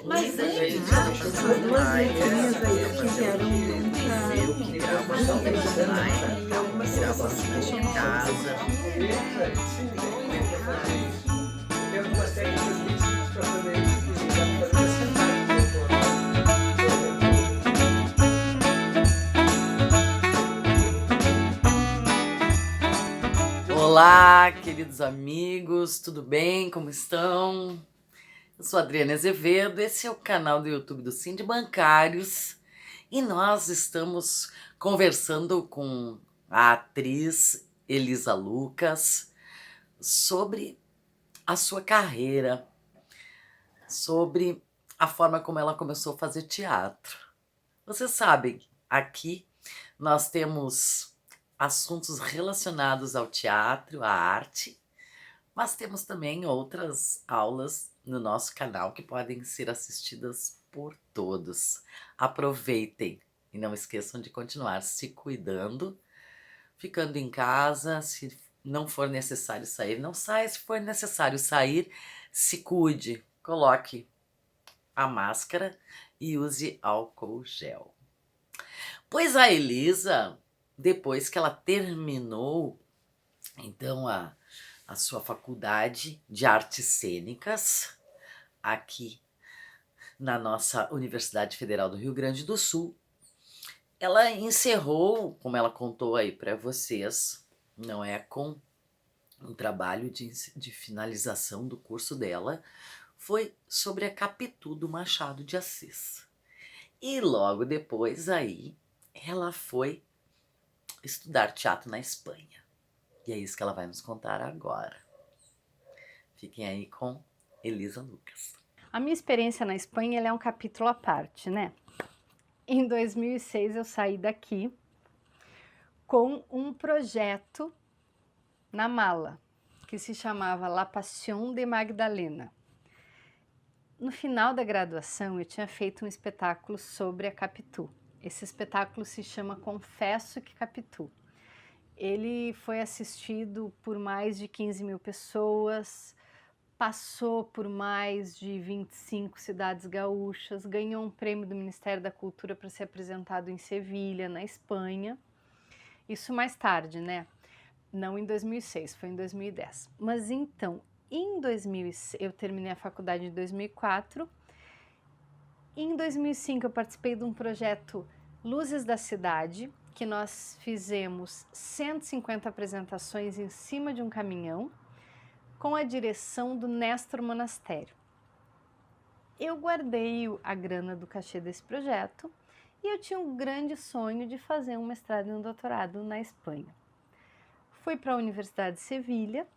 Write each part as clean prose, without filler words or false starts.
Mas Muita vem gente cá, anda essas fazendo duas lives letrinhas aí para que fazer tiveram eu que criar uma saúde online, gravando da minha casa. Tem algumas técnicas bem simples para fazer isso, que dá para fazer sentado no telefone. Por exemplo, Olá, queridos amigos, tudo bem? Como estão? Eu sou a Adriana Azevedo, esse é o canal do YouTube do Sind Bancários e nós estamos conversando com a atriz Elisa Lucas sobre a sua carreira, sobre a forma como ela começou a fazer teatro. Vocês sabem, aqui nós temos assuntos relacionados ao teatro, à arte, mas temos também outras aulas no nosso canal que podem ser assistidas por todos. Aproveitem e não esqueçam de continuar se cuidando, ficando em casa. Se não for necessário sair, não saia. Se for necessário sair, se cuide. Coloque a máscara e use álcool gel. Pois a Elisa, depois que ela terminou, então, a sua faculdade de artes cênicas, aqui na nossa Universidade Federal do Rio Grande do Sul, ela encerrou, como ela contou aí para vocês, não é, com um trabalho de finalização do curso dela, foi sobre a Capitu do Machado de Assis. E logo depois aí, ela foi estudar teatro na Espanha. E é isso que ela vai nos contar agora. Fiquem aí com Elisa Lucas. A minha experiência na Espanha ela é um capítulo à parte, né? Em 2006 eu saí daqui com um projeto na mala, que se chamava La Pasión de Magdalena. No final da graduação eu tinha feito um espetáculo sobre a Capitu. Esse espetáculo se chama Confesso que Capitu. Ele foi assistido por mais de 15 mil pessoas, passou por mais de 25 cidades gaúchas, ganhou um prêmio do Ministério da Cultura para ser apresentado em Sevilha, na Espanha. Isso mais tarde, né? Não em 2006, foi em 2010. Mas então, em 2006, eu terminei a faculdade em 2004. Em 2005 eu participei de um projeto Luzes da Cidade, que nós fizemos 150 apresentações em cima de um caminhão, com a direção do Néstor Monastério. Eu guardei a grana do cachê desse projeto e eu tinha um grande sonho de fazer um mestrado e um doutorado na Espanha. Fui para a Universidade de Sevilha,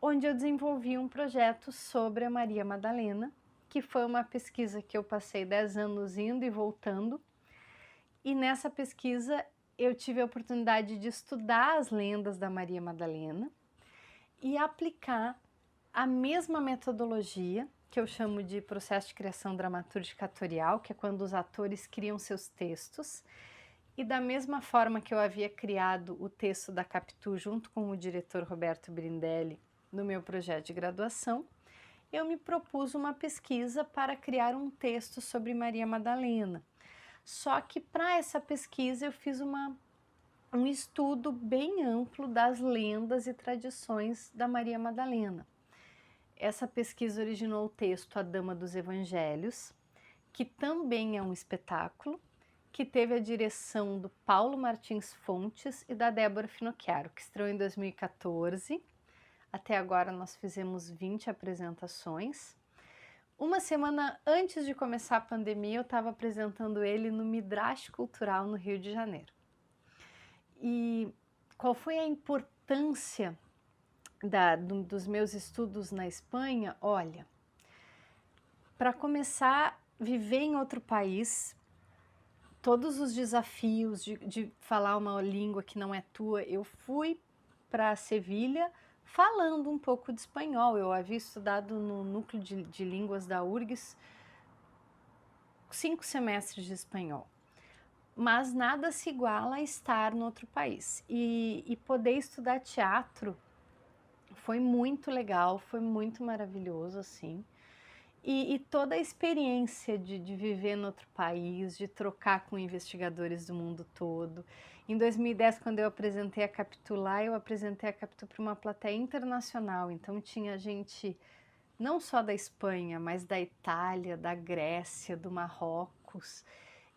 onde eu desenvolvi um projeto sobre a Maria Madalena, que foi uma pesquisa que eu passei 10 anos indo e voltando, e nessa pesquisa eu tive a oportunidade de estudar as lendas da Maria Madalena e aplicar a mesma metodologia, que eu chamo de processo de criação dramatúrgica atorial, que é quando os atores criam seus textos, e da mesma forma que eu havia criado o texto da Capitu junto com o diretor Roberto Brindelli no meu projeto de graduação, eu me propus uma pesquisa para criar um texto sobre Maria Madalena. Só que para essa pesquisa eu fiz um estudo bem amplo das lendas e tradições da Maria Madalena. Essa pesquisa originou o texto A Dama dos Evangelhos, que também é um espetáculo, que teve a direção do Paulo Martins Fontes e da Débora Finocchiaro, que estreou em 2014. Até agora nós fizemos 20 apresentações. Uma semana antes de começar a pandemia, eu estava apresentando ele no Midrash Cultural no Rio de Janeiro. E qual foi a importância dos meus estudos na Espanha? Olha, para começar, viver em outro país, todos os desafios de falar uma língua que não é tua, eu fui para Sevilha falando um pouco de espanhol. Eu havia estudado no núcleo de línguas da URGS 5 semestres de espanhol. Mas nada se iguala a estar no outro país. E poder estudar teatro foi muito legal, foi muito maravilhoso, assim. e toda a experiência de viver em outro país, de trocar com investigadores do mundo todo. Em 2010, quando eu apresentei a Capitu lá, eu apresentei a Capitu para uma plateia internacional, então tinha gente não só da Espanha, mas da Itália, da Grécia, do Marrocos,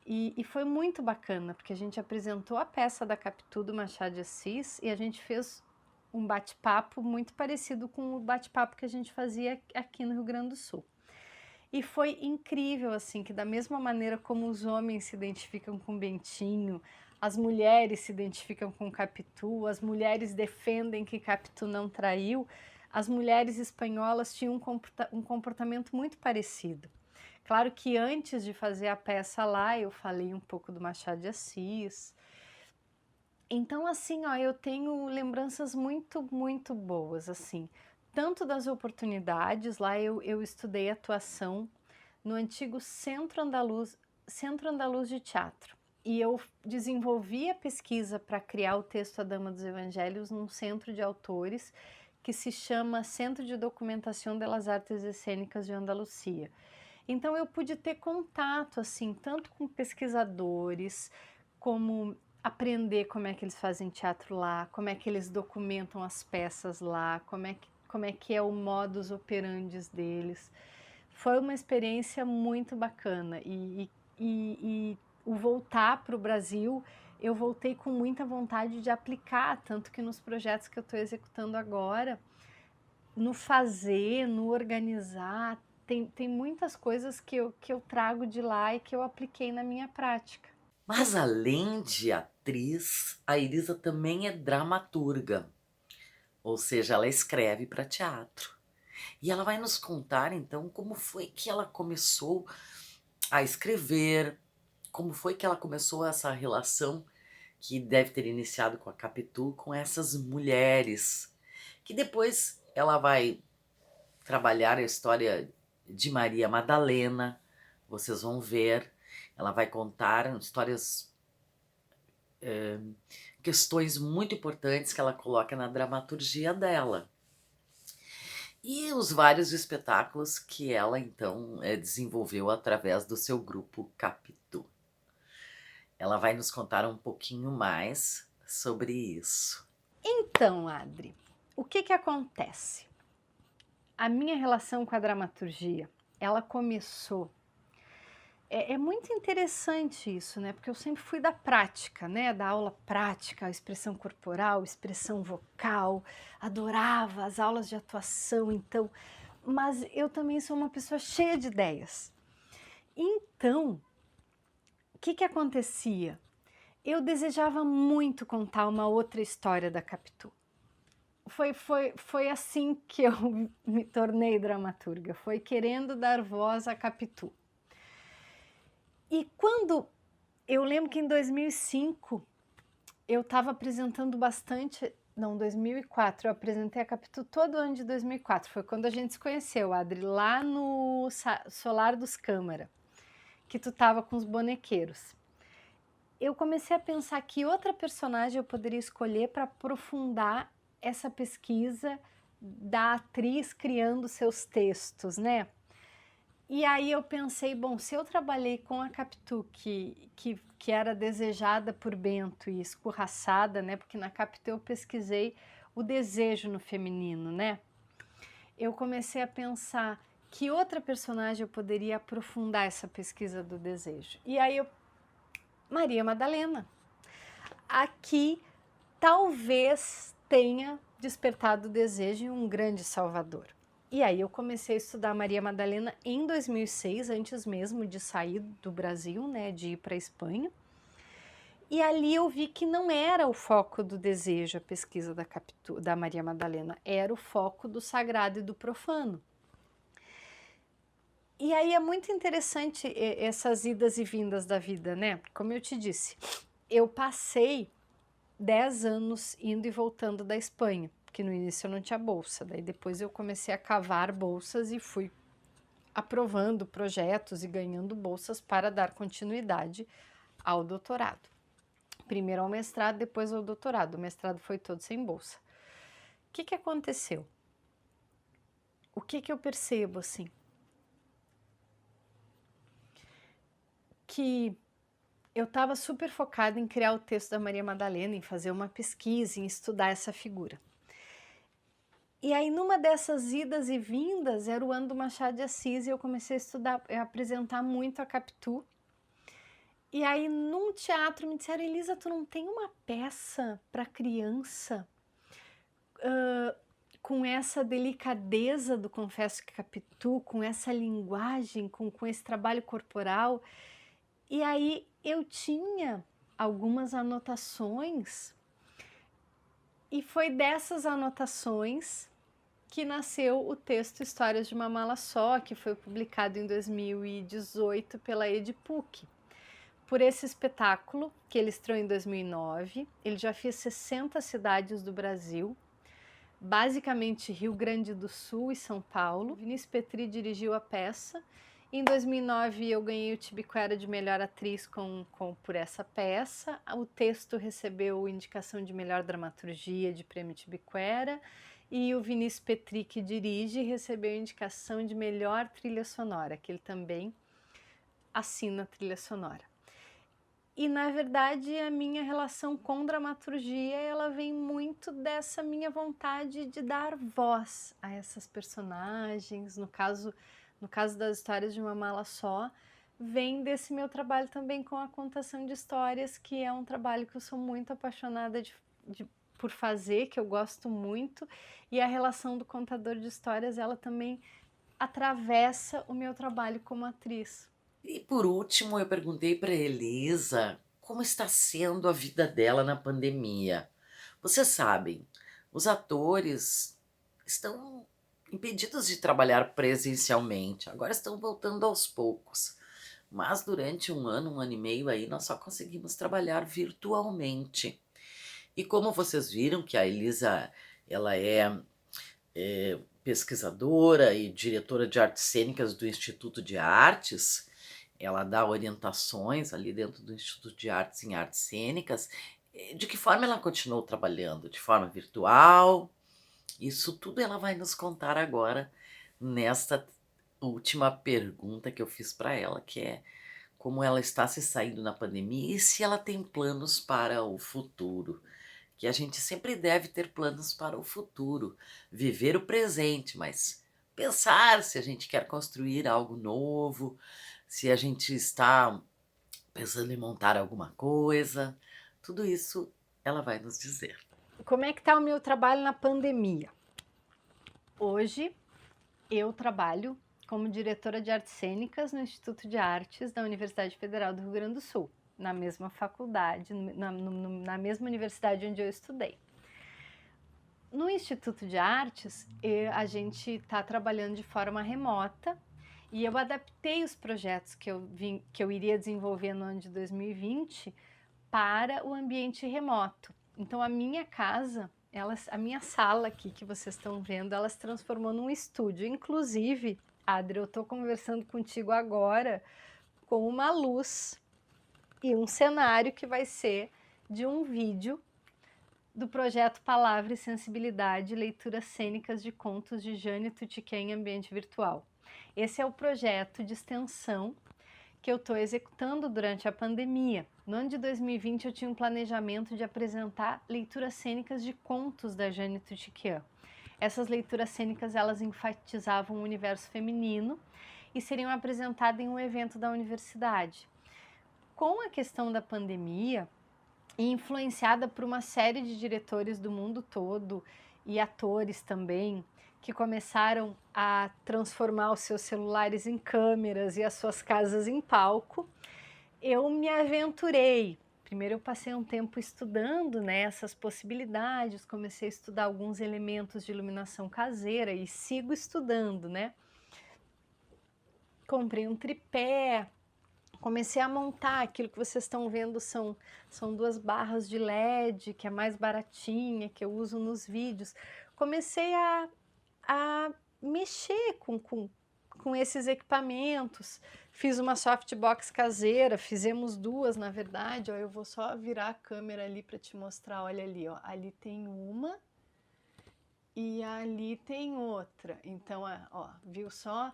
e foi muito bacana, porque a gente apresentou a peça da Capitu do Machado de Assis e a gente fez um bate-papo muito parecido com o bate-papo que a gente fazia aqui no Rio Grande do Sul. E foi incrível, assim, que da mesma maneira como os homens se identificam com Bentinho, as mulheres se identificam com Capitu, as mulheres defendem que Capitu não traiu, as mulheres espanholas tinham um comportamento muito parecido. Claro que antes de fazer a peça lá, eu falei um pouco do Machado de Assis. Então, assim, ó, eu tenho lembranças muito boas, assim. Tanto das oportunidades, lá eu estudei atuação no antigo Centro Andaluz de Teatro. E eu desenvolvi a pesquisa para criar o texto A Dama dos Evangelhos num centro de autores que se chama Centro de Documentação das Artes Escênicas de Andalucia. Então eu pude ter contato, assim, tanto com pesquisadores, como aprender como é que eles fazem teatro lá, como é que eles documentam as peças lá, como é que é o modus operandi deles. Foi uma experiência muito bacana e o voltar para o Brasil, eu voltei com muita vontade de aplicar, tanto que nos projetos que eu estou executando agora, no fazer, no organizar, tem muitas coisas que eu trago de lá e que eu apliquei na minha prática. Mas além de atriz, a Elisa também é dramaturga, ou seja, ela escreve para teatro. E ela vai nos contar então como foi que ela começou a escrever, como foi que ela começou essa relação que deve ter iniciado com a Capitu, com essas mulheres, que depois ela vai trabalhar a história de Maria Madalena, vocês vão ver, ela vai contar histórias, questões muito importantes que ela coloca na dramaturgia dela. E os vários espetáculos que ela então desenvolveu através do seu grupo Capitu. Ela vai nos contar um pouquinho mais sobre isso. Então, Adri, o que acontece? A minha relação com a dramaturgia, ela começou... É muito interessante isso, né? Porque eu sempre fui da prática, né? Da aula prática, expressão corporal, expressão vocal, adorava as aulas de atuação, então... Mas eu também sou uma pessoa cheia de ideias. Então, o que acontecia? Eu desejava muito contar uma outra história da Capitu. Foi assim que eu me tornei dramaturga, foi querendo dar voz à Capitu. E quando, eu lembro que em 2005, eu estava apresentando bastante, não, 2004, eu apresentei a Capitu todo ano de 2004, foi quando a gente se conheceu, Adri, lá no Solar dos Câmara, que tu estava com os bonequeiros. Eu comecei a pensar que outra personagem eu poderia escolher para aprofundar essa pesquisa da atriz criando seus textos, né? E aí eu pensei, bom, se eu trabalhei com a Capitu, que era desejada por Bento e escorraçada, né? Porque na Capitu eu pesquisei o desejo no feminino, né? Eu comecei a pensar que outra personagem eu poderia aprofundar essa pesquisa do desejo. E aí Maria Madalena. Aqui talvez tenha despertado o desejo em um grande salvador. E aí eu comecei a estudar Maria Madalena em 2006, antes mesmo de sair do Brasil, né, de ir para a Espanha. E ali eu vi que não era o foco do desejo a pesquisa da Maria Madalena, era o foco do sagrado e do profano. E aí é muito interessante essas idas e vindas da vida, né? Como eu te disse, eu passei 10 anos indo e voltando da Espanha, porque no início eu não tinha bolsa, daí depois eu comecei a cavar bolsas e fui aprovando projetos e ganhando bolsas para dar continuidade ao doutorado. Primeiro ao mestrado, depois ao doutorado. O mestrado foi todo sem bolsa. O que aconteceu? O que eu percebo, assim? que eu estava super focada em criar o texto da Maria Madalena, em fazer uma pesquisa, em estudar essa figura. E aí, numa dessas idas e vindas, era o ano do Machado de Assis e eu comecei a estudar, a apresentar muito a Capitu. E aí, num teatro, me disseram: Elisa, tu não tem uma peça para criança com essa delicadeza do Confesso que Capitu, com essa linguagem, com esse trabalho corporal? E aí, eu tinha algumas anotações, e foi dessas anotações que nasceu o texto Histórias de uma Mala Só, que foi publicado em 2018 pela Edipuc. Por esse espetáculo, que ele estreou em 2009, ele já fez 60 cidades do Brasil, basicamente Rio Grande do Sul e São Paulo. Vinícius Petri dirigiu a peça. Em 2009 eu ganhei o Tibiquera de melhor atriz por essa peça. O texto recebeu indicação de melhor dramaturgia de prêmio Tibiquera, e o Vinícius Petri, que dirige, recebeu indicação de melhor trilha sonora, que ele também assina a trilha sonora. E, na verdade, a minha relação com dramaturgia, ela vem muito dessa minha vontade de dar voz a essas personagens. No caso das Histórias de uma Mala Só, vem desse meu trabalho também com a contação de histórias, que é um trabalho que eu sou muito apaixonada por fazer, que eu gosto muito, e a relação do contador de histórias, ela também atravessa o meu trabalho como atriz. E por último, eu perguntei para Elisa como está sendo a vida dela na pandemia. Vocês sabem, os atores estão impedidos de trabalhar presencialmente, agora estão voltando aos poucos. Mas durante um ano e meio aí, nós só conseguimos trabalhar virtualmente. E como vocês viram que a Elisa, ela é pesquisadora e diretora de artes cênicas do Instituto de Artes, ela dá orientações ali dentro do Instituto de Artes em artes cênicas. De que forma ela continuou trabalhando? De forma virtual? Isso tudo ela vai nos contar agora nesta última pergunta que eu fiz para ela, que é como ela está se saindo na pandemia e se ela tem planos para o futuro. Que a gente sempre deve ter planos para o futuro, viver o presente, mas pensar se a gente quer construir algo novo, se a gente está pensando em montar alguma coisa, tudo isso ela vai nos dizer. Como é que está o meu trabalho na pandemia? Hoje eu trabalho como diretora de artes cênicas no Instituto de Artes da Universidade Federal do Rio Grande do Sul, na mesma faculdade, na mesma universidade onde eu estudei. No Instituto de Artes, a gente está trabalhando de forma remota, e eu adaptei os projetos que eu iria desenvolver no ano de 2020 para o ambiente remoto. Então, a minha casa, a minha sala aqui que vocês estão vendo, ela se transformou num estúdio. Inclusive, Adri, eu estou conversando contigo agora com uma luz e um cenário que vai ser de um vídeo do projeto Palavra e Sensibilidade, Leituras Cênicas de Contos de Jane Tutiquet em Ambiente Virtual. Esse é o projeto de extensão que eu estou executando durante a pandemia. No ano de 2020 eu tinha um planejamento de apresentar leituras cênicas de contos da Jane Tutiquet. Essas leituras cênicas, elas enfatizavam o universo feminino e seriam apresentadas em um evento da universidade. Com a questão da pandemia, e influenciada por uma série de diretores do mundo todo e atores também, que começaram a transformar os seus celulares em câmeras e as suas casas em palco, eu me aventurei. Primeiro eu passei um tempo estudando, né, essas possibilidades, comecei a estudar alguns elementos de iluminação caseira e sigo estudando, né? Comprei um tripé, comecei a montar. Aquilo que vocês estão vendo são 2 barras de LED, que é mais baratinha, que eu uso nos vídeos. Comecei a mexer com esses equipamentos, fiz uma softbox caseira, fizemos 2 na verdade. Ó, eu vou só virar a câmera ali para te mostrar, olha ali, ó, ali tem uma e ali tem outra. Então, ó, viu só?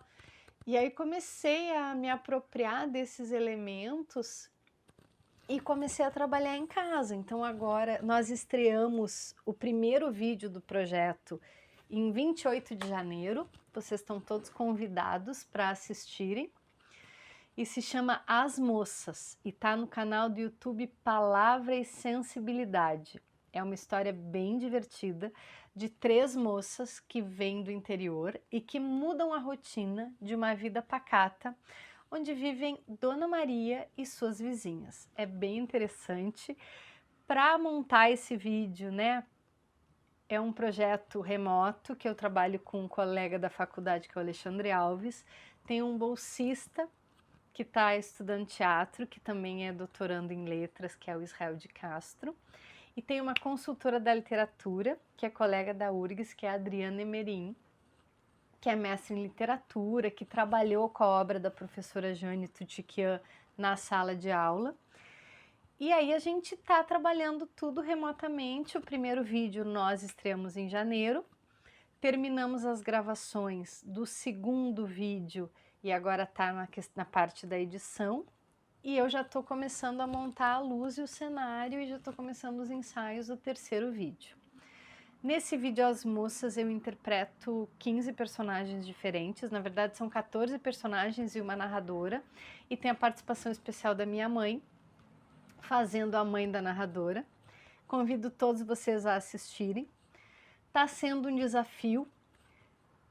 E aí comecei a me apropriar desses elementos e comecei a trabalhar em casa. Então agora nós estreamos o primeiro vídeo do projeto em 28 de janeiro. Vocês estão todos convidados para assistirem. E se chama As Moças e tá no canal do YouTube Palavra e Sensibilidade. É uma história bem divertida de 3 moças que vêm do interior e que mudam a rotina de uma vida pacata, onde vivem Dona Maria e suas vizinhas. É bem interessante. Para montar esse vídeo, né? É um projeto remoto que eu trabalho com um colega da faculdade, que é o Alexandre Alves. Tem um bolsista que está estudando teatro, que também é doutorando em letras, que é o Israel de Castro. E tem uma consultora da literatura, que é colega da URGS, que é a Adriana Emerim, que é mestre em literatura, que trabalhou com a obra da professora Jane Tutiquian na sala de aula. E aí a gente está trabalhando tudo remotamente. O primeiro vídeo nós estreamos em janeiro, terminamos as gravações do segundo vídeo e agora está na parte da edição. E eu já estou começando a montar a luz e o cenário e já estou começando os ensaios do terceiro vídeo. Nesse vídeo As Moças eu interpreto 15 personagens diferentes, na verdade são 14 personagens e uma narradora, e tem a participação especial da minha mãe, fazendo a mãe da narradora. Convido todos vocês a assistirem. Está sendo um desafio,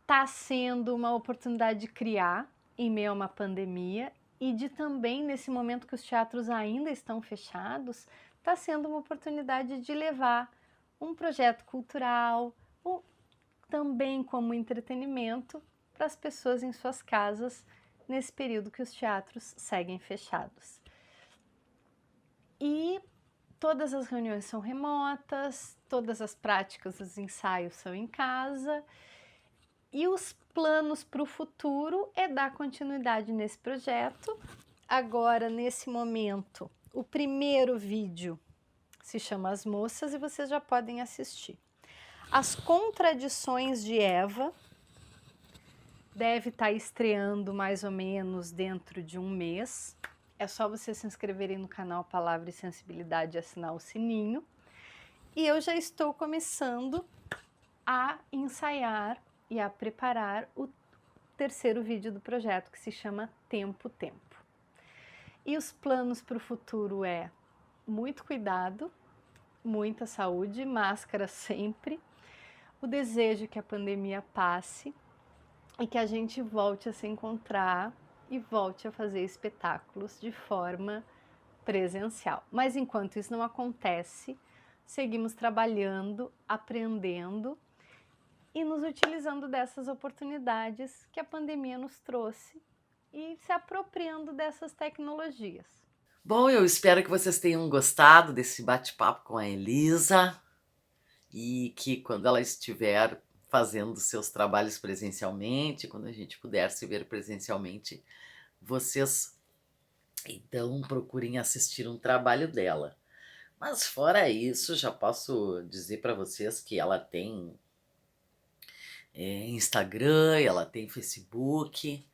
está sendo uma oportunidade de criar em meio a uma pandemia e de também, nesse momento que os teatros ainda estão fechados, está sendo uma oportunidade de levar um projeto cultural, também como entretenimento, para as pessoas em suas casas, nesse período que os teatros seguem fechados. E todas as reuniões são remotas, todas as práticas, os ensaios são em casa, e os planos para o futuro é dar continuidade nesse projeto. Agora, nesse momento, o primeiro vídeo se chama As Moças e vocês já podem assistir. As Contradições de Eva deve estar estreando mais ou menos dentro de um mês. É só vocês se inscreverem no canal Palavra e Sensibilidade e assinar o sininho. E eu já estou começando a ensaiar e a preparar o terceiro vídeo do projeto, que se chama Tempo, Tempo. E os planos para o futuro é muito cuidado, muita saúde, máscara sempre, o desejo que a pandemia passe e que a gente volte a se encontrar e volte a fazer espetáculos de forma presencial. Mas enquanto isso não acontece, seguimos trabalhando, aprendendo e nos utilizando dessas oportunidades que a pandemia nos trouxe e se apropriando dessas tecnologias. Bom, eu espero que vocês tenham gostado desse bate-papo com a Elisa e que quando ela estiver fazendo seus trabalhos presencialmente, quando a gente puder se ver presencialmente, vocês então procurem assistir um trabalho dela. Mas fora isso, já posso dizer para vocês que ela tem Instagram, ela tem Facebook.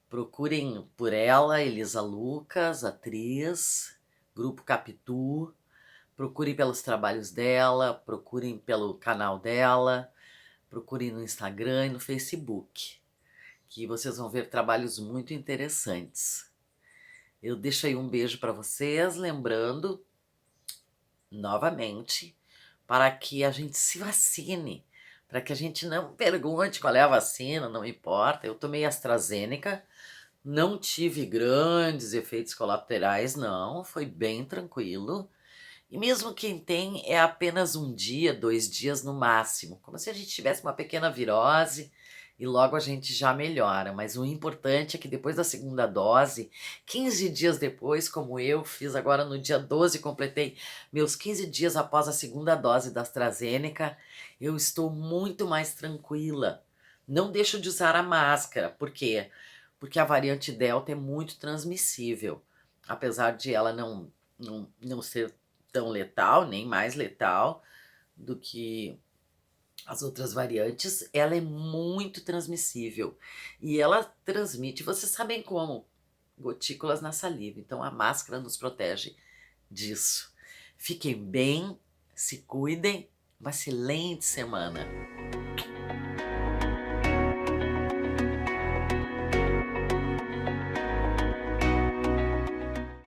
Procurem por ela, Elisa Lucas, atriz, Grupo Capitu. Procurem pelos trabalhos dela, procurem pelo canal dela, procurem no Instagram e no Facebook, que vocês vão ver trabalhos muito interessantes. Eu deixo aí um beijo para vocês, lembrando, novamente, para que a gente se vacine, para que a gente não pergunte qual é a vacina, não importa. Eu tomei AstraZeneca, não tive grandes efeitos colaterais, não, foi bem tranquilo. E mesmo quem tem é apenas 1 dia, 2 dias no máximo, como se a gente tivesse uma pequena virose e logo a gente já melhora. Mas o importante é que depois da segunda dose, 15 dias depois, como eu fiz agora no dia 12, completei meus 15 dias após a segunda dose da AstraZeneca, eu estou muito mais tranquila. Não deixo de usar a máscara, por quê? Porque a variante Delta é muito transmissível, apesar de ela não ser tão letal, nem mais letal do que as outras variantes, ela é muito transmissível. E ela transmite, vocês sabem como? Gotículas na saliva. Então a máscara nos protege disso. Fiquem bem, se cuidem, uma excelente semana.